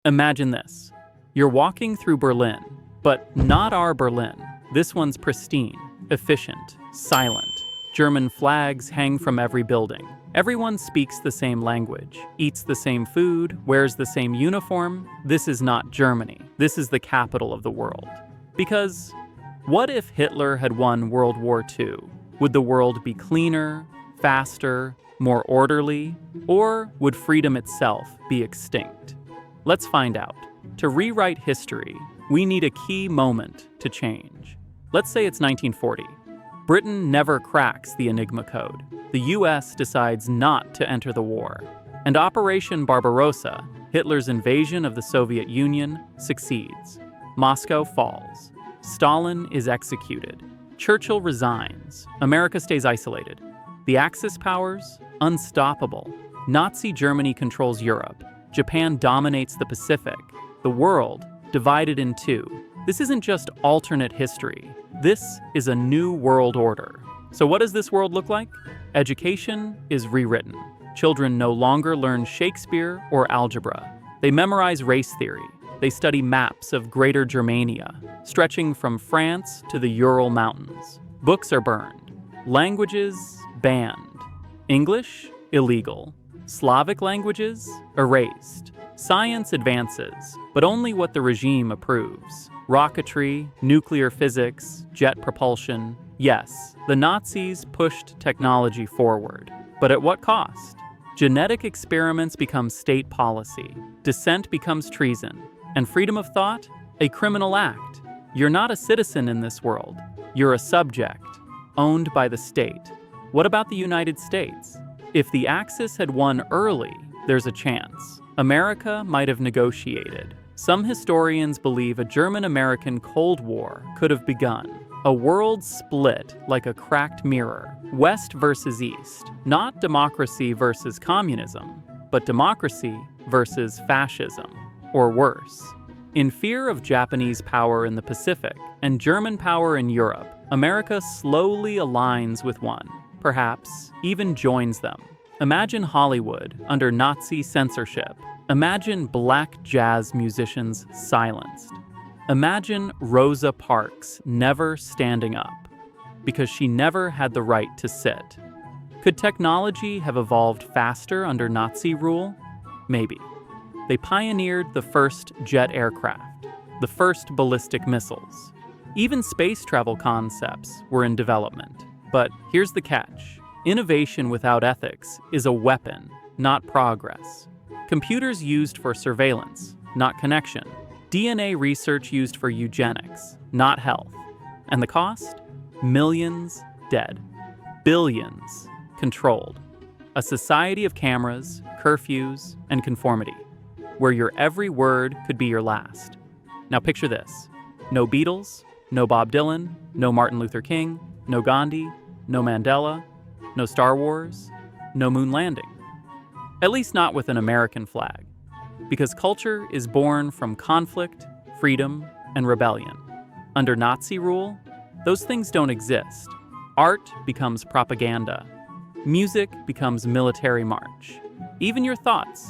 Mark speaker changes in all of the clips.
Speaker 1: Imagine this. You're walking through Berlin, but not our Berlin. This one's pristine, efficient, silent. German flags hang from every building. Everyone speaks the same language, eats the same food, wears the same uniform. This is not Germany. This is the capital of the world. Because what if Hitler had won World War II? Would the world be cleaner, faster, more orderly, or would freedom itself be extinct? Let's find out. To rewrite history, we need a key moment to change. Let's say it's 1940. Britain never cracks the Enigma code. The US decides not to enter the war. And Operation Barbarossa, Hitler's invasion of the Soviet Union, succeeds. Moscow falls. Stalin is executed. Churchill resigns. America stays isolated. The Axis powers, unstoppable. Nazi Germany controls Europe. Japan dominates the Pacific. The world, divided in two. This isn't just alternate history. This is a new world order. So what does this world look like? Education is rewritten. Children no longer learn Shakespeare or algebra. They memorize race theory. They study maps of Greater Germania, stretching from France to the Ural Mountains. Books are burned. Languages banned. English illegal. Slavic languages erased. Science advances, but only what the regime approves. Rocketry, nuclear physics, jet propulsion. Yes, the Nazis pushed technology forward. But at what cost? Genetic experiments become state policy. Dissent becomes treason. And freedom of thought? A criminal act. You're not a citizen in this world. You're a subject, owned by the state. What about the United States? If the Axis had won early, there's a chance. America might have negotiated. Some historians believe a German-American Cold War could have begun. A world split like a cracked mirror, West versus East. Not democracy versus communism, but democracy versus fascism, or worse. In fear of Japanese power in the Pacific and German power in Europe, America slowly aligns with one, perhaps even joins them. Imagine Hollywood under Nazi censorship. Imagine black jazz musicians silenced. Imagine Rosa Parks never standing up because she never had the right to sit. Could technology have evolved faster under Nazi rule? Maybe. They pioneered the first jet aircraft, the first ballistic missiles. Even space travel concepts were in development. But here's the catch. Innovation without ethics is a weapon, not progress. Computers used for surveillance, not connection. DNA research used for eugenics, not health. And the cost? Millions dead. Billions controlled. A society of cameras, curfews, and conformity, where your every word could be your last. Now picture this. No Beatles, no Bob Dylan, no Martin Luther King, no Gandhi, no Mandela, no Star Wars, no moon landing. At least not with an American flag. Because culture is born from conflict, freedom, and rebellion. Under Nazi rule, those things don't exist. Art becomes propaganda. Music becomes military march. Even your thoughts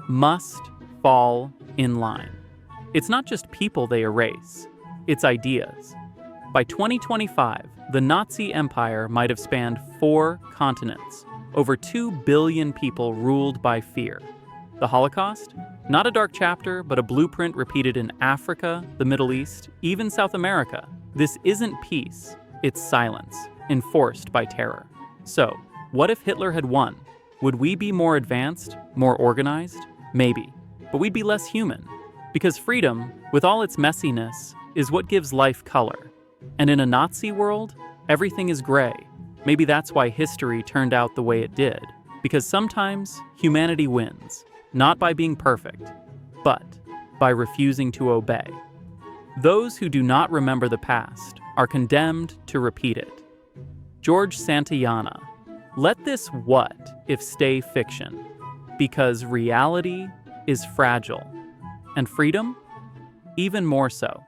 Speaker 1: must fall in line. It's not just people they erase, it's ideas. By 2025, the Nazi Empire might have spanned 4 continents, over 2 billion people ruled by fear. The Holocaust? Not a dark chapter, but a blueprint repeated in Africa, the Middle East, even South America. This isn't peace, it's silence, enforced by terror. So, what if Hitler had won? Would we be more advanced, more organized? Maybe. But we'd be less human. Because freedom, with all its messiness, is what gives life color. And in a Nazi world, everything is gray. Maybe that's why history turned out the way it did. Because sometimes humanity wins, not by being perfect, but by refusing to obey. Those who do not remember the past are condemned to repeat it. George Santayana, let this what if stay fiction, because reality is fragile, and freedom even more so.